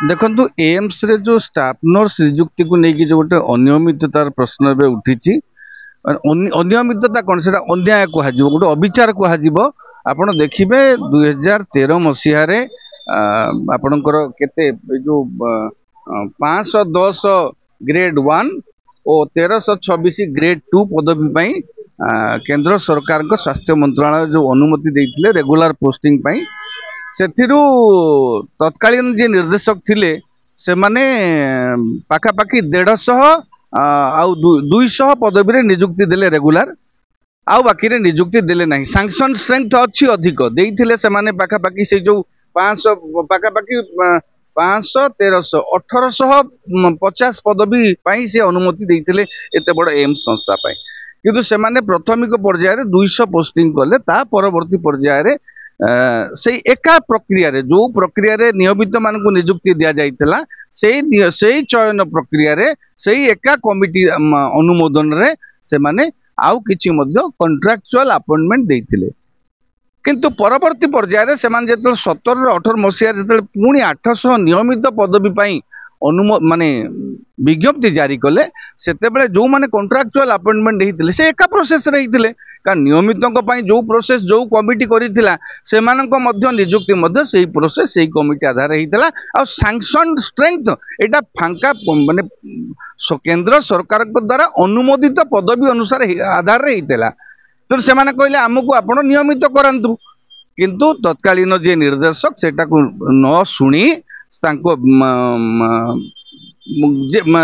देखु एम्स रे जो स्टाफ नर्स नियुक्ति को लेकिन जो गोटे अनियमिततार प्रश्न ए उठी अनियमितता कौन से अन्याय कह गोटे अविचार कह आपण देखिए 2013 मसीह आपणकर केते जो 510 ग्रेड 1 और 1326 ग्रेड 2 पदवी केंद्र सरकार को स्वास्थ्य मंत्रालय जो अनुमति देते रेगुलर पोस्टिंग से तत्कालीन जे निर्देशक थिले से माने पाखापाखि 150 200 पदवी रे नियुक्ति देले रेगुलर आउ बाकी रे नियुक्ति देले नहीं सैंक्शन स्ट्रेंथ अच्छी अधिक देइथिले से माने पाखापाखि से जो 500 पाखापाखि 500 1300 1850 पदवी पाई से अनुमति देइथिले एते बड़ एम्स संस्था पाई किंतु से माने प्राथमिक पर्याय रे 200 पोस्टिंग कले ता परवर्ती पर्याय रे से एका प्रक्रिया रे जो प्रक्रिया रे नियमित मान को नियुक्ति दिया जाइतला से चयन प्रक्रिया रे से एका कमिटी अनुमोदन रे से माने आउ किछि मध्य कॉन्ट्रैक्चुअल अपॉइंटमेंट देइतिले किंतु परवर्ती पर्याय रे से माने जेतल 17 रे 18 मसिया जेतल पुणी 800 नियमित पदवी पाई माने विज्ञप्ति जारी कले सेते बेले जो माने कॉन्ट्रैक्चुअल अपॉइंटमेंट देइतिले से एका प्रोसेस रे हितिले कारण नियमितों पाई जो प्रोसेस जो कमिटी करिथिला सेमानंको मध्य नियुक्ति मध्य सेही प्रोसेस सेही कमिटी आधार हितिला आ सैंक्शन स्ट्रेंथ एटा फांका माने केंद्र सरकार को द्वारा अनुमोदित पदवी अनुसार आधार रे हितिला तो से माने कहले हमकु आपण नियमित करंतु किंतु तत्कालीन जे निर्देशक सेटा को न सुनी तांको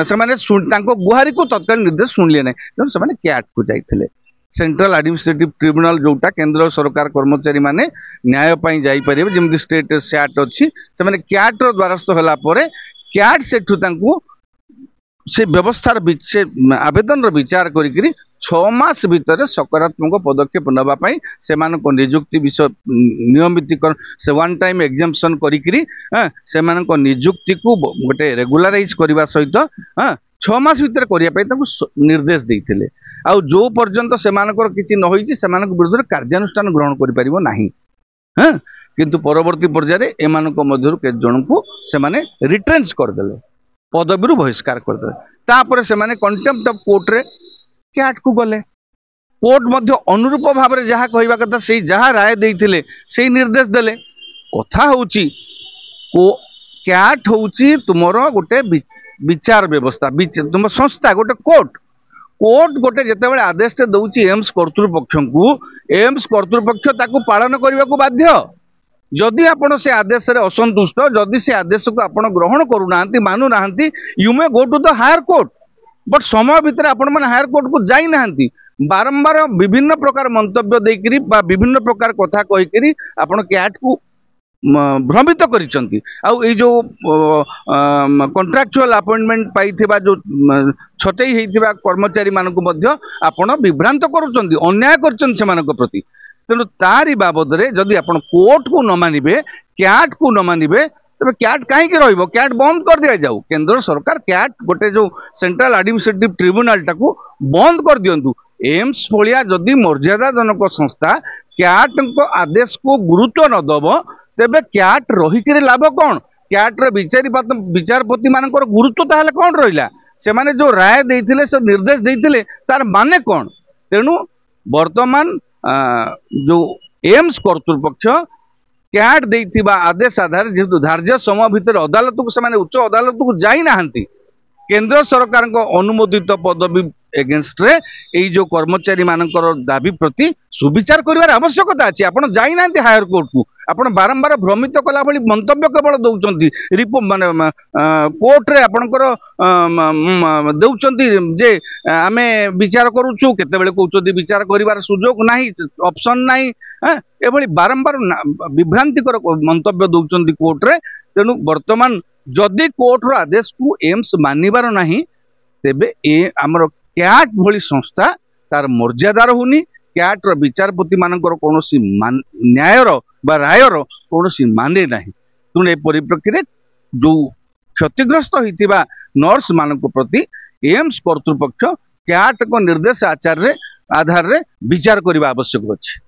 से माने तांको गुहारी को तत्कालीन निर्देश सुनले नै तो से माने क्याट को जाइथिले सेंट्रल एडमिनिस्ट्रेटिव ट्रिब्यूनल जोटा केंद्र सरकार कर्मचारी माने न्याय पाई जाई परिबे जेमि स्टेट सैट अछि से माने क्याट रो द्वारस्थ होला परे क्याट सेठु तांको से व्यवस्थार आवेदन रो विचार करिकरी 6 मास भीतर सकारात्मक पदक्षेप नबा पाई सेमान को नियुक्ति विषय नियमितीकरण से वन टाइम एग्जाम्पशन करिकरी से मान को नियुक्ति को गोटे रेगुलराइज करबा सहित 6 मास भीतर करिया पाई तांको निर्देश देइथिले आ जो पर्यंत सेमानकर किछि न होईछि सेमानक विरुद्ध कार्यानुष्ठान ग्रहण करि परिबो नाही किंतु परवर्ती पर्याय एमानक मध्यरु के जन को सेमाने रिट्रेंच कर देले पदवीरु बहिष्कार कर देले तापर सेमाने कंटेम्प्ट ऑफ कोर्ट रे क्याट को गले कोर्ट मध्य अनुरूप भाव रे जहा कहबा कथा सेही जहा राय देइथिले सेही निर्देश देले कथा होउची को क्याट होउची तुमरो गोटे विचार व्यवस्था तुम संस्था गोटे कोर्ट गोटे जिते आदेश दौची एम्स कर्तृपक्ष को एम्स कर्तृपक्ष ताकू पालन करने को बाध्य जदि आपण से आदेश रे असंतुष्ट जदि से आदेश को आपण ग्रहण करूना मानु ना you may go to the higher court but समय भितर आपण माने हायर कोर्ट को जाई ना बारंबार विभिन्न प्रकार मंतव्य देकरी बा विभिन्न प्रकार कथा कहिकरी आपण क्याट को भ्रमित करिसंती जो कॉन्ट्रैक्चुअल अपॉइंटमेंट पाइथिबा जो छटई हेइथिबा कर्मचारी मानक मध्य आपण विभ्रांत करूचंती अन्याय करचन से मानक प्रति तेणु तारी बाबद रे जदि आपण कोर्ट को न मानिबे क्याट को न मानिबे तबे क्याट काहे के रहइबो क्याट बंद कर दिया जाऊ केंद्र सरकार क्याट गोटे जो सेंट्रल एडमिनिस्ट्रेटिव ट्रिब्यूनल टाकू बंद कर दियंतु एम्स भलिया जदि मर्यादाजनक संस्था क्याट को आदेश को गुरुत्व न दबो तेबे क्याट रही लाभ कौन क्याट विचारपति मानकर गुरुत्व ताहले कौन रहिला से माने जो राय देइथिले से निर्देश देइथिले तार माने कौन तेणु वर्तमान जो एम्स कर्तृपक्ष क्याट देइथिबा आदेश आधार जेतु धार्य समय भितर अदालत को से माने उच्च अदालत को जाई नाहंती केंद्र सरकार को अनुमोदित पदवी एगेंस्ट रे एई जो कर्मचारी मानकर दाबी प्रति सुविचार करिवार आवश्यकता अछि आपण जाई नांती हायर कोर्ट को आपण बारंबार भ्रमित कला भली मंतव्य केवल दउचंती रिपोर्ट माने कोर्ट रे आपणकर दउचंती जे आमे विचार करूछु केते बेले कहउचंती विचार करिवार सुयोग नाही ऑप्शन नाही एभली बारंबार विभ्रांतिकर मंतव्य दउचंती कोर्ट रे तेनु वर्तमान जदि कोर्ट रो आदेश को एम्स मानिबार नाही तेबे ए हमर क्याट भली संस्था तार मर्यादा रहुनी क्याट रो विचारपति मानकर कोनोसी न्यायर बा रायर कोनोसी माने नाही तुण ए परिप्रेक्षी जो क्षतिग्रस्त होइतिबा नर्स मानक प्रति एम्स कर्तृपक्ष क्याट को निर्देश आचार रे आधार रे विचार करबा आवश्यक अछि।